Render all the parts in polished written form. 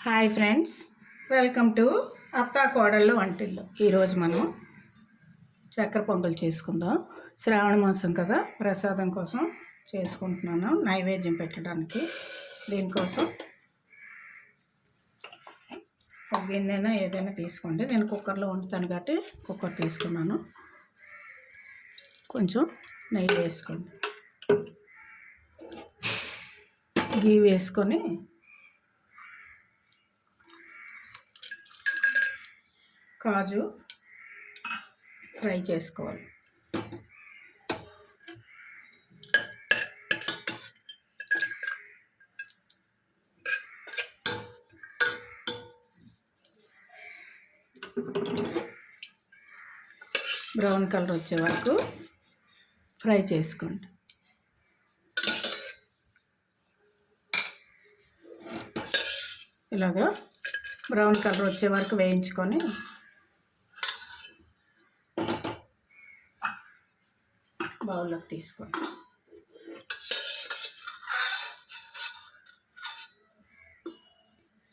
Hi friends, welcome to అత్తా కోడళ్ళు వంటిల్లు. ఈరోజు మనం చక్కెర పొంగల్ చేసుకుందాం. శ్రావణ మాసం కదా, ప్రసాదం కోసం చేసుకుంటున్నాను, నైవేద్యం పెట్టడానికి. దీనికోసం ఒక గిన్నెనా ఏదైనా తీసుకోండి. నేను కుక్కర్లో వండుతాను కాబట్టి కుక్కర్ తీసుకున్నాను. కొంచెం నెయ్యి వేసుకోండి, గీ వేసుకొని కాజు ఫ్రై చేసుకోవాలి. బ్రౌన్ కలర్ వచ్చే వరకు ఫ్రై చేసుకోండి. ఇలాగా బ్రౌన్ కలర్ వచ్చే వరకు వేయించుకొని బౌల్లోకి తీసుకోండి.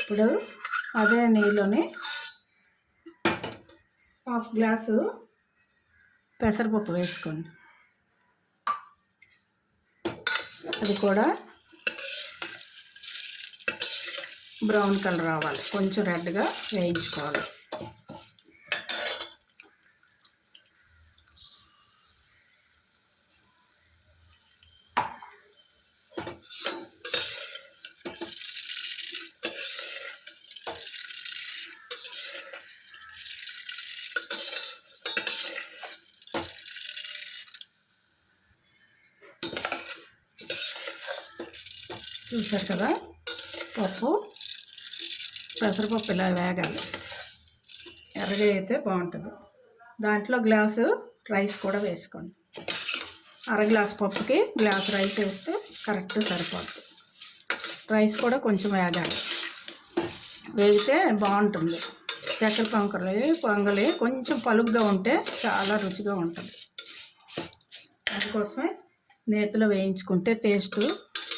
ఇప్పుడు అదే నీళ్ళని హాఫ్ గ్లాసు పెసరపప్పు వేసుకోండి. అది కూడా బ్రౌన్ కలర్ రావాలి, కొంచెం రెడ్గా వేయించుకోవాలి. చూసారు కదా, పెసరపప్పు ఇలా వేగాలి. ఎర్రగా అయితే బాగుంటుంది. దాంట్లో గ్లాసు రైస్ కూడా వేసుకోండి. అర గ్లాసు పప్పుకి గ్లాసు రైస్ వేస్తే కరెక్ట్ సరిపోతుంది. రైస్ కూడా కొంచెం వేగాలి, వేగితే బాగుంటుంది. చక్కెర పొంగలి కొంచెం పలుగ్గా ఉంటే చాలా రుచిగా ఉంటుంది. అందుకోసమే నేతిలో వేయించుకుంటే టేస్ట్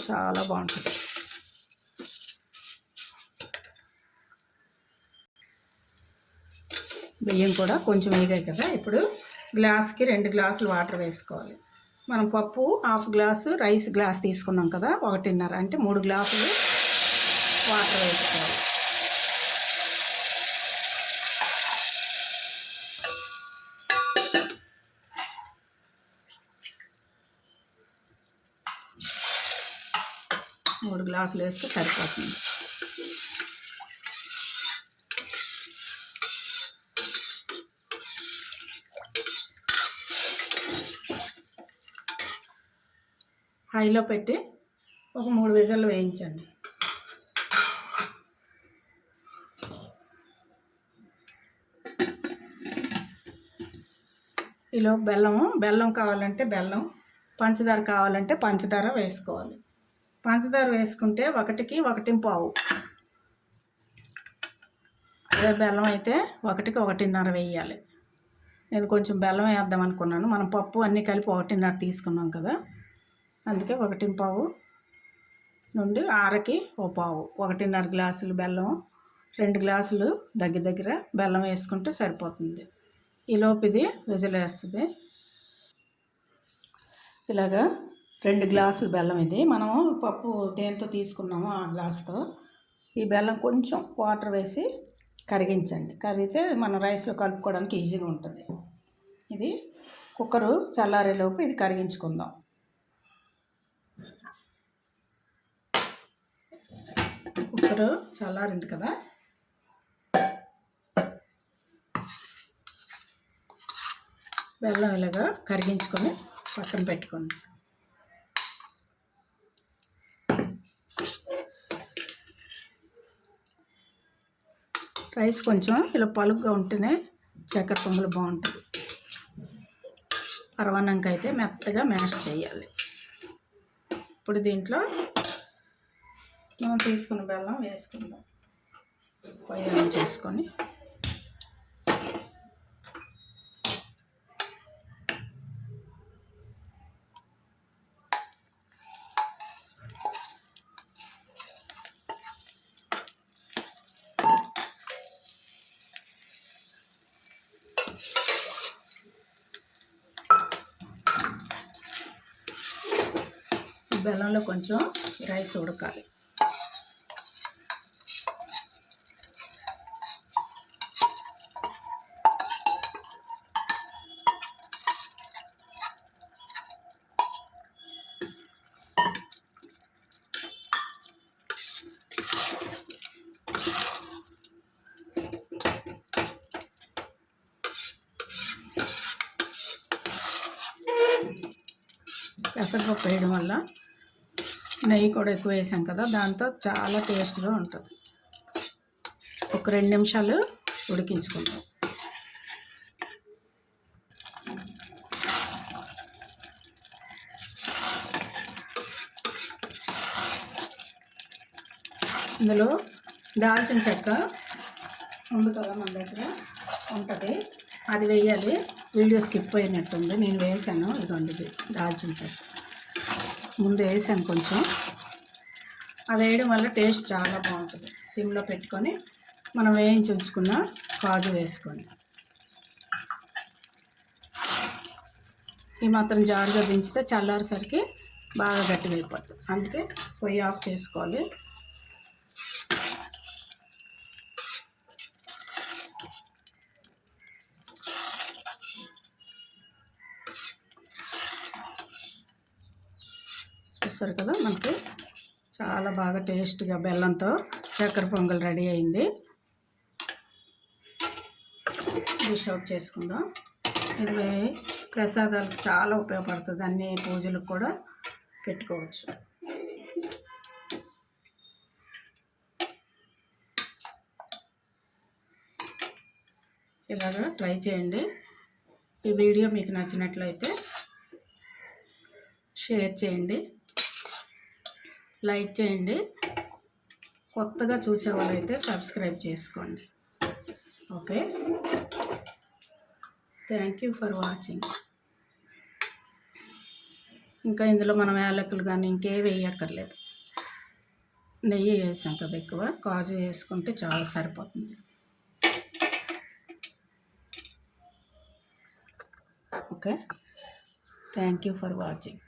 చాలా బాగుంటుంది. బియ్యం కూడా కొంచెం వేగాయి కదా, ఇప్పుడు గ్లాస్కి 2 గ్లాసులు వాటర్ వేసుకోవాలి. మనం పప్పు హాఫ్ గ్లాసు, రైస్ గ్లాస్ తీసుకున్నాం కదా, 1.5 అంటే 3 గ్లాసులు వాటర్ వేసుకోవాలి. మూడు గ్లాసులు వేస్తే సరిపోతుంది. హైలో పెట్టి ఒక 3 విజిల్లు వేయించండి. ఈలో బెల్లం కావాలంటే బెల్లం, పంచదార కావాలంటే పంచదార వేసుకోవాలి. పంచదార వేసుకుంటే 1కి 1.25, అదే బెల్లం అయితే 1కి 1.5 వేయాలి. నేను కొంచెం బెల్లం వేద్దాం అనుకున్నాను. మనం పప్పు అన్నీ కలిపి 1.5 తీసుకున్నాం కదా, అందుకే 1.25 నుండి 6కి 1/4, 1.5 గ్లాసులు బెల్లం, 2 గ్లాసులు దగ్గర బెల్లం వేసుకుంటే సరిపోతుంది. ఈలోపు ఇది విజిల్ వేస్తుంది. ఇలాగా 2 గ్లాసులు బెల్లం, ఇది మనము పప్పు దేంతో తీసుకున్నామో ఆ గ్లాసుతో ఈ బెల్లం కొంచెం వాటర్ వేసి కరిగించండి. కరిగితే మనం రైస్లో కలుపుకోవడానికి ఈజీగా ఉంటుంది. ఇది కుక్కరు చల్లారేలోపు ఇది కరిగించుకుందాం. కుక్కరు చల్లారింది కదా, బెల్లం ఇలాగా కరిగించుకొని పక్కన పెట్టుకోండి. రైస్ కొంచెం ఇలా పలుగ్గా ఉంటేనే చక్కెర పొంగల్ బాగుంటుంది. పరవాన్నంక అయితే మెత్తగా మ్యాష్ చేయాలి. ఇప్పుడు దీంట్లో మనం తీసుకున్న బెల్లం వేసుకుందాం. పొయ్యి చేసుకొని బెల్లంలో కొంచెం రైస్ ఉడకాలి. పెసరపప్పు వేయడం వల్ల నెయ్యి కూడా ఎక్కువ వేసాం కదా, దాంతో చాలా టేస్ట్గా ఉంటుంది. ఒక 2 నిమిషాలు ఉడికించుకుందాం. ఇందులో దాల్చిన చెక్క ఉంది కదా మన దగ్గర ఉంటుంది, అది వేయాలి. వీడియో స్కిప్ అయినట్టుంది, నేను వేసాను. ఇదిగోండి దాల్చిన చెక్క ముందు వేసాను కొంచెం. అది వేయడం వల్ల టేస్ట్ చాలా బాగుంటుంది. సిమ్లో పెట్టుకొని మనం వేయించి ఉంచుకున్న కాజు వేసుకోండి. ఈ మాత్రం జారుగా దించితే చల్లారేసరికి బాగా గట్టిగా అయిపోతుంది. అందుకే పొయ్యి ఆఫ్ చేసుకోవాలి. చూస్తారు కదా, మనకి చాలా బాగా టేస్ట్గా బెల్లంతో చక్కెర పొంగల్ రెడీ అయింది. డిష్ అవుట్ చేసుకుందాం. ఇది ప్రసాదాలకు చాలా ఉపయోగపడుతుంది, అన్ని పూజలకు కూడా పెట్టుకోవచ్చు. ఇలాగా ట్రై చేయండి. ఈ వీడియో మీకు నచ్చినట్లయితే షేర్ చేయండి, లైక్ చేయండి. కొత్తగా చూసే వాళ్ళైతే సబ్స్క్రైబ్ చేసుకోండి. Okay, thank you for watching. ఇంకా ఇందులో మనం యాలకులు కానీ ఇంకే వేయక్కర్లేదు. నెయ్యి వేసాం కదా ఎక్కువ, కాజు వేసుకుంటే చాలా సరిపోతుంది. Okay, thank you for watching.